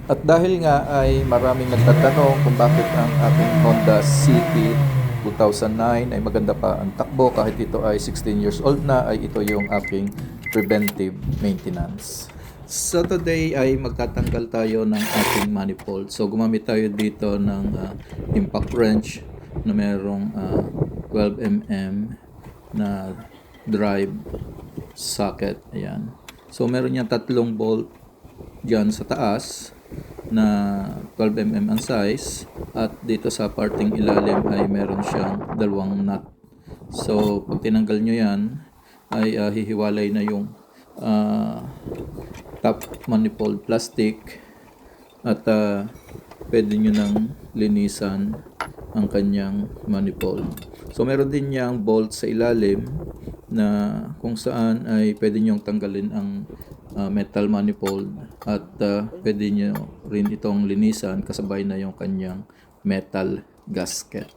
At dahil nga ay maraming nagtatanong kung bakit ang ating Honda City 2009 ay maganda pa ang takbo kahit ito ay 16 years old na, ay ito yung aking preventive maintenance. So today ay magtatanggal tayo ng ating manifold. So gumamit tayo dito ng impact wrench na merong 12 mm na drive socket. Ayan. So meron niyang tatlong bolt dyan sa taas na 12 mm ang size, at dito sa parting ilalim ay meron siyang dalawang nut. So pag tinanggal nyo yan ay hihiwalay na yung top manifold plastic, at pwede nyo nang linisan ang kanyang manifold. So meron din niyang bolt sa ilalim na kung saan ay pwede nyong tanggalin ang metal manifold, at pwede nyo rin itong linisan kasabay na yung kanyang metal gasket.